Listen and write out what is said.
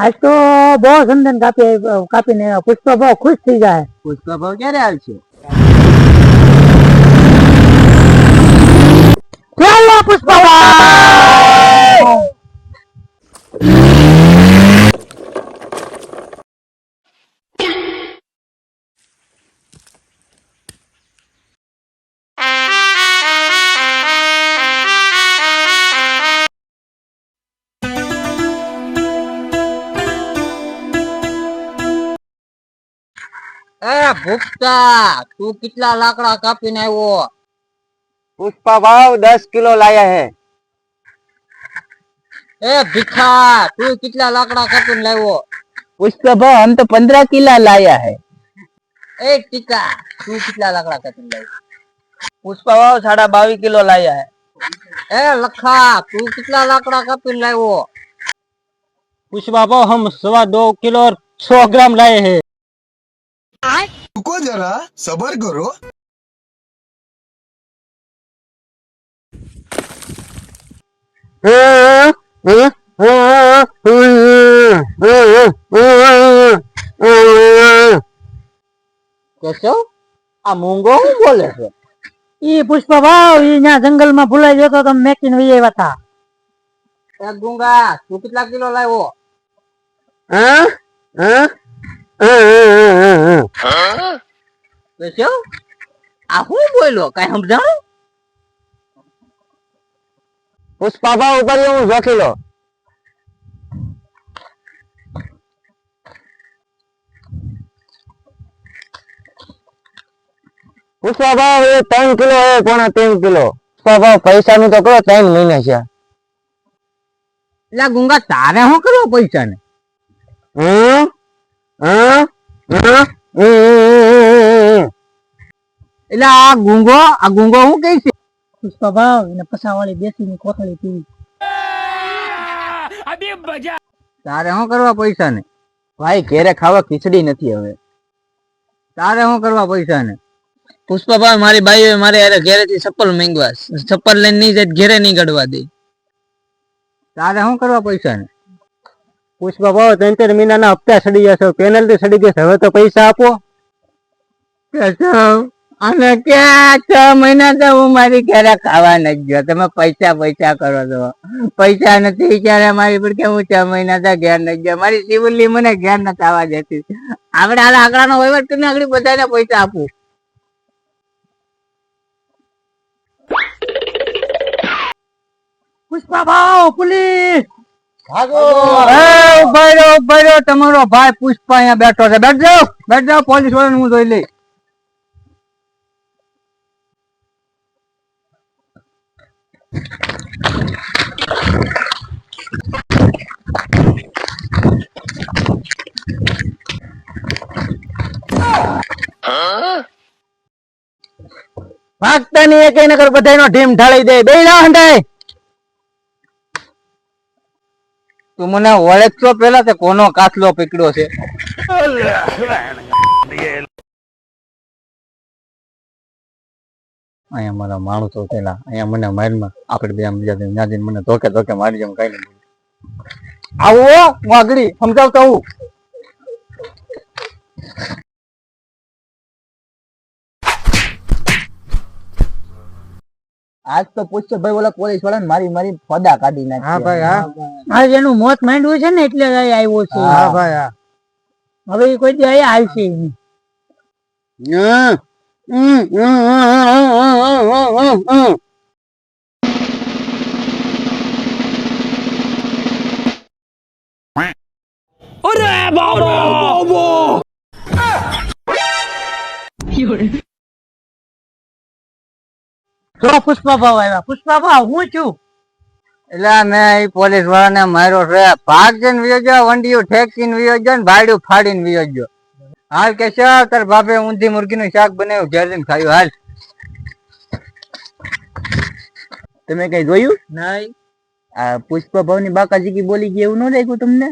આજ તો બહુ સંદન કાપીને પુષ્પા બહુ ખુશ થઈ જાય. પુષ્પા ભાવ ક્યારે આવશે? ચાલો પુષ્પા ભાવ. ભૂખતા તું કેટલા લાકડા કાપીને આવ્યો? पुष्पा भाव 10 किलो लाया है. ભીખા તું કેટલા लाकड़ा कापीने लाव्यो? पुष्पा भाव हम तो 15 किलो लाया है. टीका तू કેટલા लाकड़ा कापीने लाव्यो? पुष्पा भाव 22.5 किलो लाया है. लखा तू કેટલા लाकड़ा कापीने लाव्यो? पुष्पा भाव हम 2.25 किलो और 100 ग्राम लाए हैं. रुको जरा सबर करो. કેશવ આ મૂંગો શું બોલે છે? ઈ પુષ્પા ભાવ ઈ ત્યાં જંગલ માં ભૂલાઈ ગયો તો તમે મેકીને વહી આવ્યા હતા. ગુંગા તું કેટલા કિલો લાવ્યો? કેશવ આ શું બોલ્યો કઈ સમજાણું? पुष्पा भाव ऊपर 2 किलो. पुष्पा भाव ये 3 किलो है, 3.25 किलो. पुष्पा भाव पैसा નું તો કરો 3 મહિના છે. એટલે ગુંગા તારે શું કરવો પૈસા ને? એટલે આ ગુંગો શું કહે છે? પુષ્પા ભાવ એને પસાવાળી બેસીની કોથળી પીવી. તારે શું કરવા પૈસા ને? ભાઈ ઘેરે ખાવા ખીચડી નથી હવે. તારે શું કરવા પૈસા ને? પુષ્પા ભાવ મારી બાઈઓ મારે અરે ઘેરેથી ચપ્પલ માંગવા, ચપ્પલ લઈને નહીં જાય ઘેરે નહીં ગડવા દે. તારે શું કરવા પૈસા ને? પુષ્પા ભાવ 3 મહિનાના હપ્તા સડી જશો, પેનલ્ટી સડી જશે, હવે તો પૈસા આપો. અને ક્યાં 6 મહિના તો હું મારી ઘરે ખાવા નથી ગયો, તમે પૈસા કરો છો. પૈસા નથી ત્યારે મારી પર કે હું 6 મહિના તો ઘેર નથી ગયો. મારી શિવલી મને ઘેર નથી આવવા દેતી. આપણે હાલ આંકડાનો વહીવટ કરીને આગળ બધાને પૈસા આપું. પુષ્પા ભાવ પુલિસ ઉભા રહ્યો તમારો ભાઈ પુષ્પા અહીંયા બેઠો છે. બેઠ જાઓ પોલીસ વાળાને હું જોઈ લઈ. ભાગતા નહીં કઈ નકર બધાનો ઢીમ ઢાળી દે. બે ના હંડાય. તું મને ઓળખતો પેલા તે કોનો કાચલો પકડ્યો છે? અહીંયા મારા માણસો પેલા અહીંયા મને મારીમાં આપણે બે બીજા મને ધોકે મારી જેમ કઈ નહીં. આવો વાગડી સમજાવતા હું. આજ તો પૂછશે ભાઈ ઓલા પોલીસ વાળા મારી ફદા કાઢી નાખી. હા ભાઈ હા. આજ એનું મોત માંડ્યું છે ને એટલે આવ્યો છે. હા ભાઈ હા. હવે કોઈ દી અહીંયા આવશે નહીં. अरे बाबा પુષ્પા ભાવ આવ્યા. પુષ્પા ભાવ હું છું. એટલે મેં પોલીસ વાળાને માર્યો છે. ભાગ જઈને વિયો ગયો, વંડીયું ઠેકીને વિયો ગયો ને ભાડું ફાડીને વિયો ગયો. હાલ કે તાર બાપે ઊંધી મુર્ગીનું શાક બનાવ્યું, ઘેર જઈને ખાયું. હાલ તમે કઈ જોયું? નહીં. આ પુષ્પા ભાવ ની બાકાજી કી બોલી ગઈ એવું ન લાગ્યું તમને?